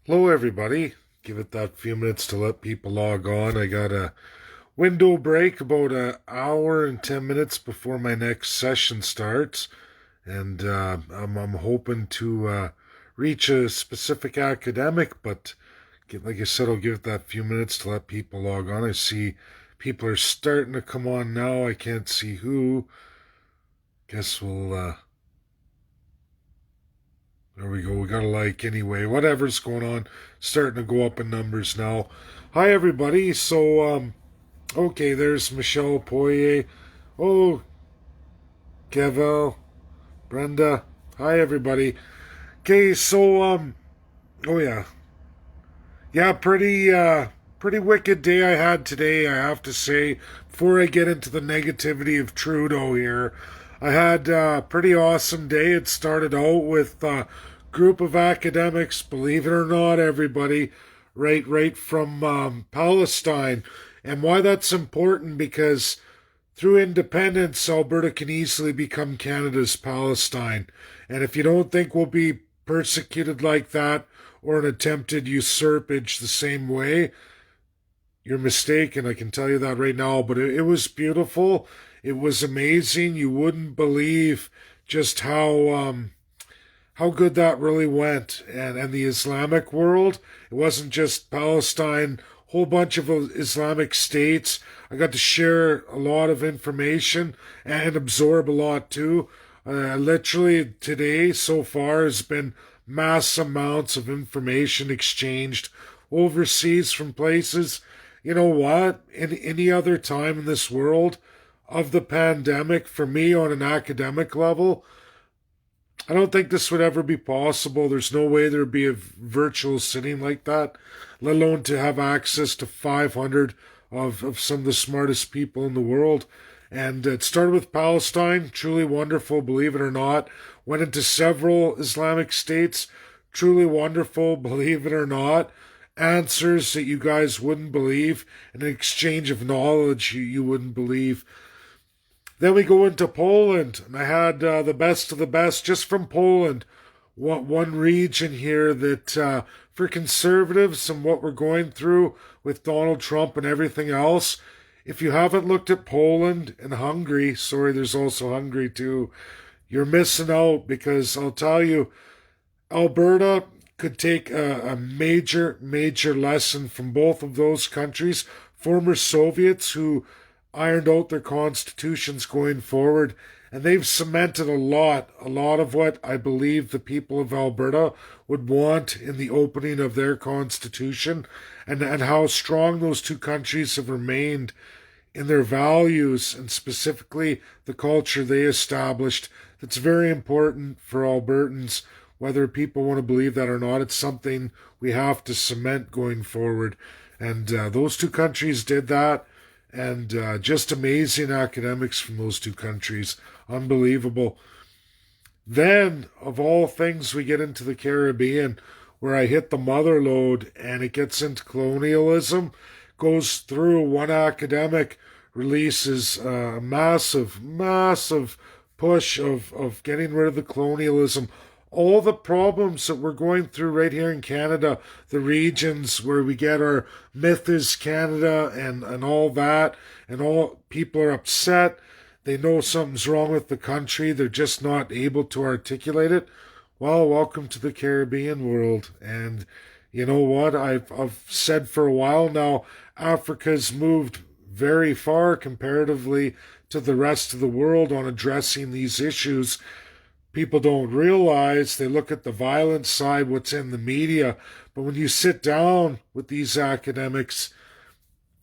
Hello, everybody. Give it that few minutes to let people log on. I got a window break about an hour and 10 minutes before my next session starts, and I'm hoping to reach a specific academic, but like I said, I'll give it that few minutes to let people log on. I see people are starting to come on now. I can't see who. Guess we'll. There we go. We got a like anyway. Whatever's going on, starting to go up in numbers now. Hi everybody. Okay, there's Michelle Poirier. Oh, Kevel, Brenda. Hi everybody. Okay, oh yeah. Yeah, pretty wicked day I had today, I have to say. Before I get into the negativity of Trudeau here, I had a pretty awesome day. It started out with a group of academics, believe it or not, everybody, right from Palestine. And why that's important because through independence, Alberta can easily become Canada's Palestine. And if you don't think we'll be persecuted like that or an attempted usurpage the same way, you're mistaken. I can tell you that right now. But it was beautiful. It was amazing. You wouldn't believe just how good that really went. And the Islamic world, it wasn't just Palestine, whole bunch of Islamic states. I got to share a lot of information and absorb a lot too. Literally today so far has been mass amounts of information exchanged overseas from places. You know what? In any other time in this world of the pandemic, for me on an academic level, I don't think this would ever be possible. There's no way there'd be a virtual sitting like that, let alone to have access to 500 of some of the smartest people in the world. And it started with Palestine, truly wonderful, believe it or not. Went into several Islamic states, truly wonderful, believe it or not. Answers that you guys wouldn't believe, an exchange of knowledge you wouldn't believe. Then we go into Poland, and I had the best of the best just from Poland. One region here that for conservatives and what we're going through with Donald Trump and everything else, if you haven't looked at Poland and Hungary, sorry, there's also Hungary too, you're missing out because I'll tell you, Alberta could take a major lesson from both of those countries, former Soviets who ironed out their constitutions going forward, and they've cemented a lot of what I believe the people of Alberta would want in the opening of their constitution, and how strong those two countries have remained in their values and specifically the culture they established. That's very important for Albertans, whether people want to believe that or not. It's something we have to cement going forward. And those two countries did that. And just amazing academics from those two countries. Unbelievable. Then, of all things, we get into the Caribbean, where I hit the mother lode and it gets into colonialism, goes through one academic, releases a massive push of getting rid of the colonialism. All the problems that we're going through right here in Canada, the regions where we get our myth is Canada and all that, and all people are upset. They know something's wrong with the country. They're just not able to articulate it. Well, welcome to the Caribbean world. And you know what? I've said for a while now, Africa's moved very far comparatively to the rest of the world on addressing these issues. People don't realize, they look at the violent side, what's in the media, but when you sit down with these academics,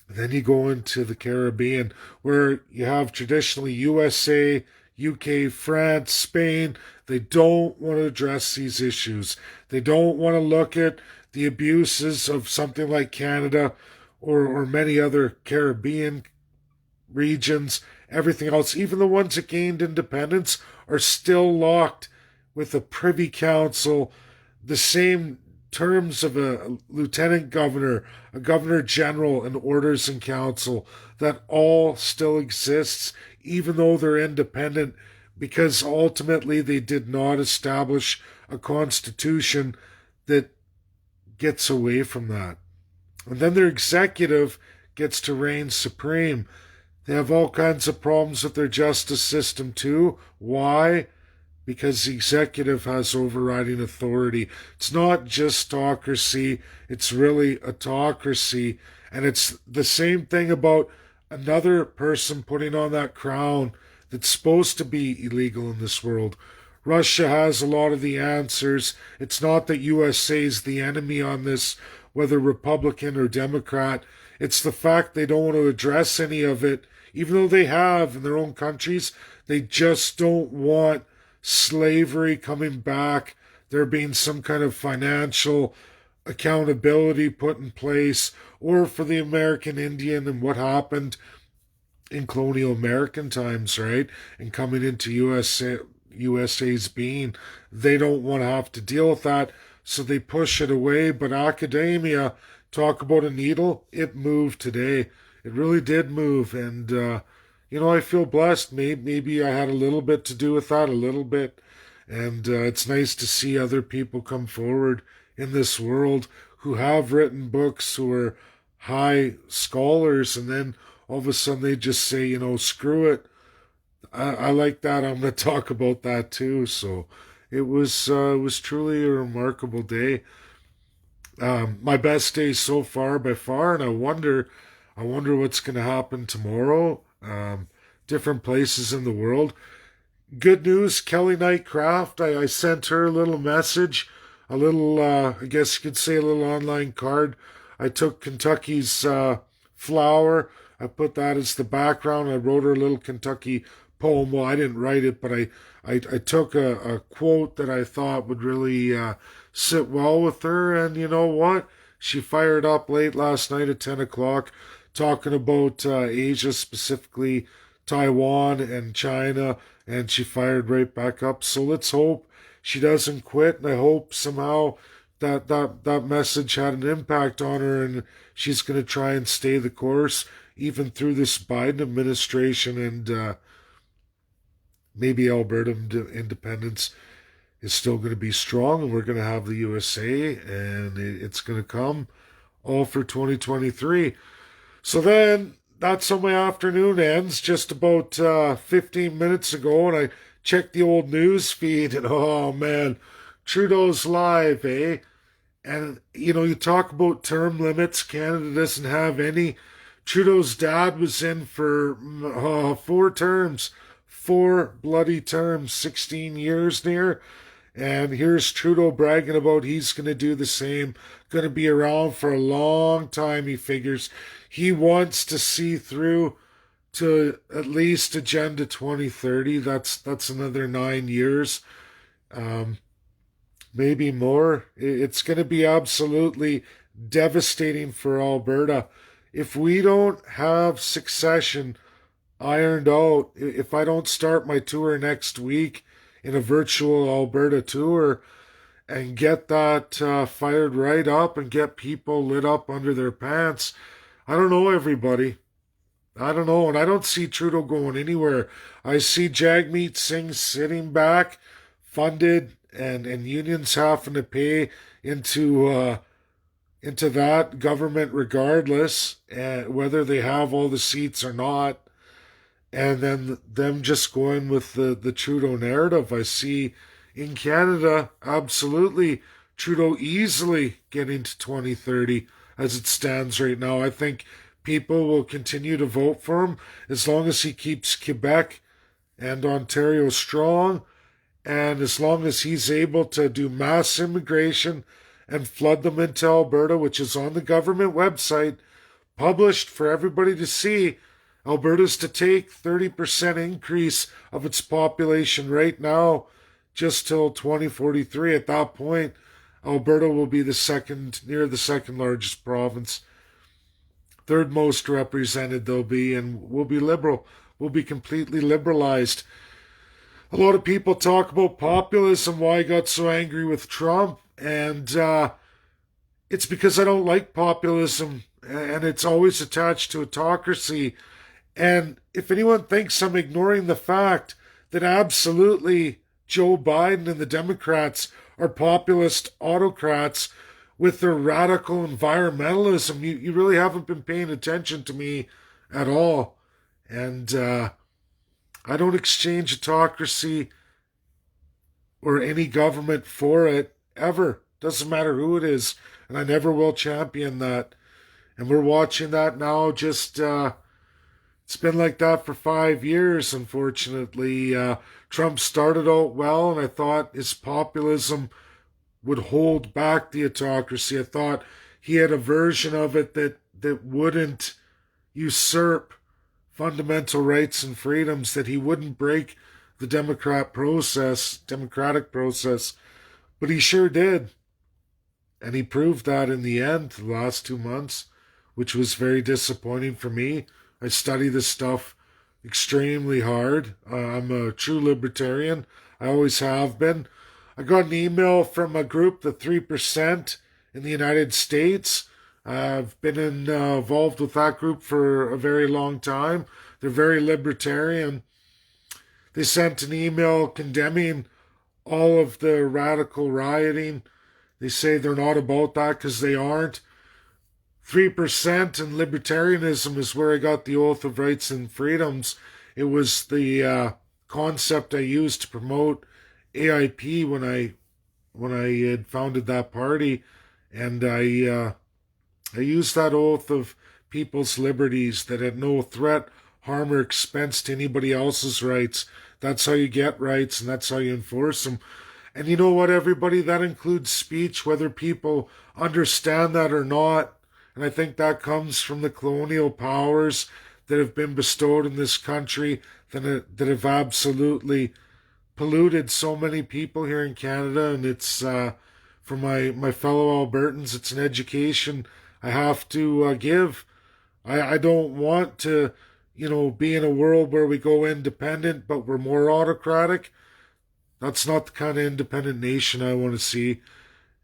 then you go into the Caribbean, where you have traditionally USA, UK, France, Spain. They don't want to address these issues. They don't want to look at the abuses of something like Canada or many other Caribbean regions, everything else, even the ones that gained independence, are still locked with a privy council, the same terms of a lieutenant governor, a governor general, and orders in council. That all still exists, even though they're independent, because ultimately they did not establish a constitution that gets away from that. And then their executive gets to reign supreme. They have all kinds of problems with their justice system too. Why? Because the executive has overriding authority. It's not just autocracy, it's really autocracy. And it's the same thing about another person putting on that crown that's supposed to be illegal in this world. Russia has a lot of the answers. It's not that USA is the enemy on this, whether Republican or Democrat. It's the fact they don't want to address any of it, even though they have in their own countries. They just don't want slavery coming back, there being some kind of financial accountability put in place, or for the American Indian and what happened in colonial American times, right? And coming into USA's being, they don't want to have to deal with that, so they push it away. But academia, talk about a needle, it moved today. It really did move, and I feel blessed. Maybe I had a little bit to do with that, a little bit. And it's nice to see other people come forward in this world who have written books, who are high scholars, and then all of a sudden they just say, screw it. I like that. I'm going to talk about that too. So it was truly a remarkable day. My best day so far by far, and I wonder what's going to happen tomorrow. Different places in the world. Good news, Kelly Knight Craft. I sent her a little message, a little, I guess you could say a little online card. I took Kentucky's flower. I put that as the background. I wrote her a little Kentucky poem. Well, I didn't write it, but I took a quote that I thought would really sit well with her. And you know what? She fired up late last night at 10 o'clock talking about Asia, specifically Taiwan and China, and she fired right back up. So let's hope she doesn't quit, and I hope somehow that message had an impact on her, and she's going to try and stay the course, even through this Biden administration, and maybe Alberta independence is still going to be strong, and we're going to have the USA, and it's going to come all for 2023. So then that's how my afternoon ends, just about 15 minutes ago, and I checked the old news feed, and oh man, Trudeau's live, eh? And you talk about term limits. Canada doesn't have any. Trudeau's dad was in for 4 terms, 4 bloody terms, 16 years near. And here's Trudeau bragging about he's going to do the same, going to be around for a long time, he figures. He wants to see through to at least Agenda 2030. That's another 9 years, maybe more. It's going to be absolutely devastating for Alberta. If we don't have succession ironed out, if I don't start my tour next week in a virtual Alberta tour and get that fired right up and get people lit up under their pants, I don't know, everybody. I don't know, and I don't see Trudeau going anywhere. I see Jagmeet Singh sitting back, funded, and unions having to pay into that government regardless, whether they have all the seats or not. And then them just going with the Trudeau narrative. I see in Canada, absolutely, Trudeau easily getting to 2030 as it stands right now. I think people will continue to vote for him as long as he keeps Quebec and Ontario strong, and as long as he's able to do mass immigration and flood them into Alberta, which is on the government website, published for everybody to see. Alberta's to take 30% increase of its population right now, just till 2043. At that point, Alberta will be near the second largest province. Third most represented they'll be, and will be liberal. Will be completely liberalized. A lot of people talk about populism, why I got so angry with Trump, and it's because I don't like populism, and it's always attached to autocracy. And if anyone thinks I'm ignoring the fact that absolutely Joe Biden and the Democrats are populist autocrats, with their radical environmentalism. You really haven't been paying attention to me at all. And I don't exchange autocracy or any government for it ever. Doesn't matter who it is. And I never will champion that. And we're watching that now. Just it's been like that for 5 years, unfortunately. Trump started out well, and I thought his populism would hold back the autocracy. I thought he had a version of it that wouldn't usurp fundamental rights and freedoms, that he wouldn't break the democratic process. But he sure did. And he proved that in the end, the last 2 months, which was very disappointing for me. I study this stuff extremely hard. I'm a true libertarian. I always have been. I got an email from a group, the 3% in the United States. I've been involved with that group for a very long time. They're very libertarian. They sent an email condemning all of the radical rioting. They say they're not about that because they aren't. 3% and libertarianism is where I got the Oath of Rights and Freedoms. It was the concept I used to promote AIP when I had founded that party, and I used that oath of people's liberties, that at no threat, harm, or expense to anybody else's rights. That's how you get rights, and that's how you enforce them. And you know what, everybody? That includes speech, whether people understand that or not. And I think that comes from the colonial powers that have been bestowed in this country that have absolutely polluted so many people here in Canada. And it's, for my fellow Albertans, it's an education I have to give. I don't want to, be in a world where we go independent, but we're more autocratic. That's not the kind of independent nation I want to see.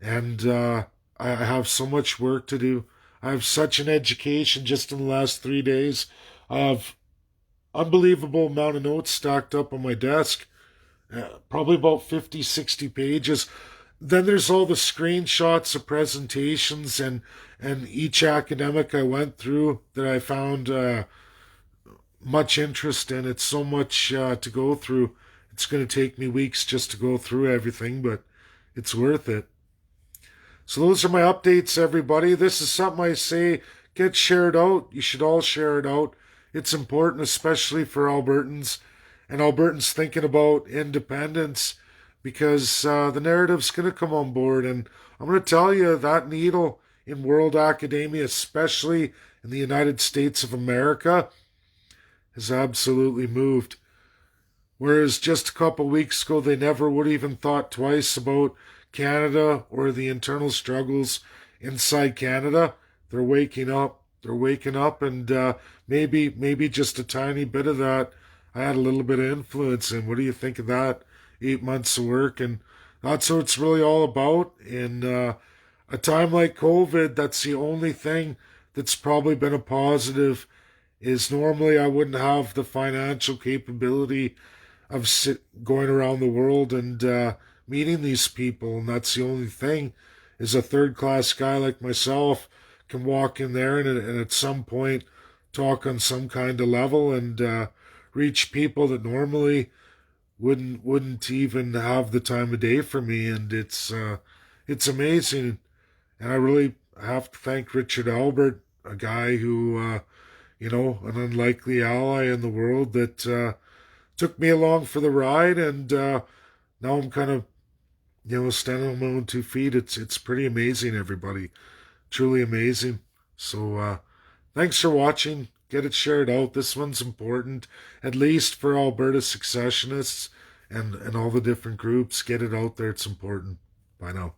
And I have so much work to do. I have such an education just in the last 3 days. I have unbelievable amount of notes stacked up on my desk. Probably about 50, 60 pages. Then there's all the screenshots of presentations and each academic I went through that I found much interest in. It's so much to go through. It's going to take me weeks just to go through everything, but it's worth it. So those are my updates, everybody. This is something I say, get shared out. You should all share it out. It's important, especially for Albertans and Albertans thinking about independence, because the narrative's going to come on board. And I'm going to tell you, that needle in world academia, especially in the United States of America, has absolutely moved. Whereas just a couple weeks ago, they never would have even thought twice about Canada or the internal struggles inside Canada. They're waking up. They're waking up, and maybe just a tiny bit of that I had a little bit of influence in. What do you think of that? 8 months of work, and that's what it's really all about. In a time like COVID, that's the only thing that's probably been a positive. Is normally I wouldn't have the financial capability of going around the world and meeting these people, and that's the only thing, is a third-class guy like myself can walk in there and at some point talk on some kind of level and reach people that normally wouldn't even have the time of day for me. And it's amazing. And I really have to thank Richard Albert, a guy who an unlikely ally in the world that took me along for the ride, and now I'm kind of standing on my own 2 feet. It's pretty amazing, everybody. Truly amazing. So thanks for watching. Get it shared out. This one's important, at least for Alberta successionists and all the different groups. Get it out there. It's important. Bye now.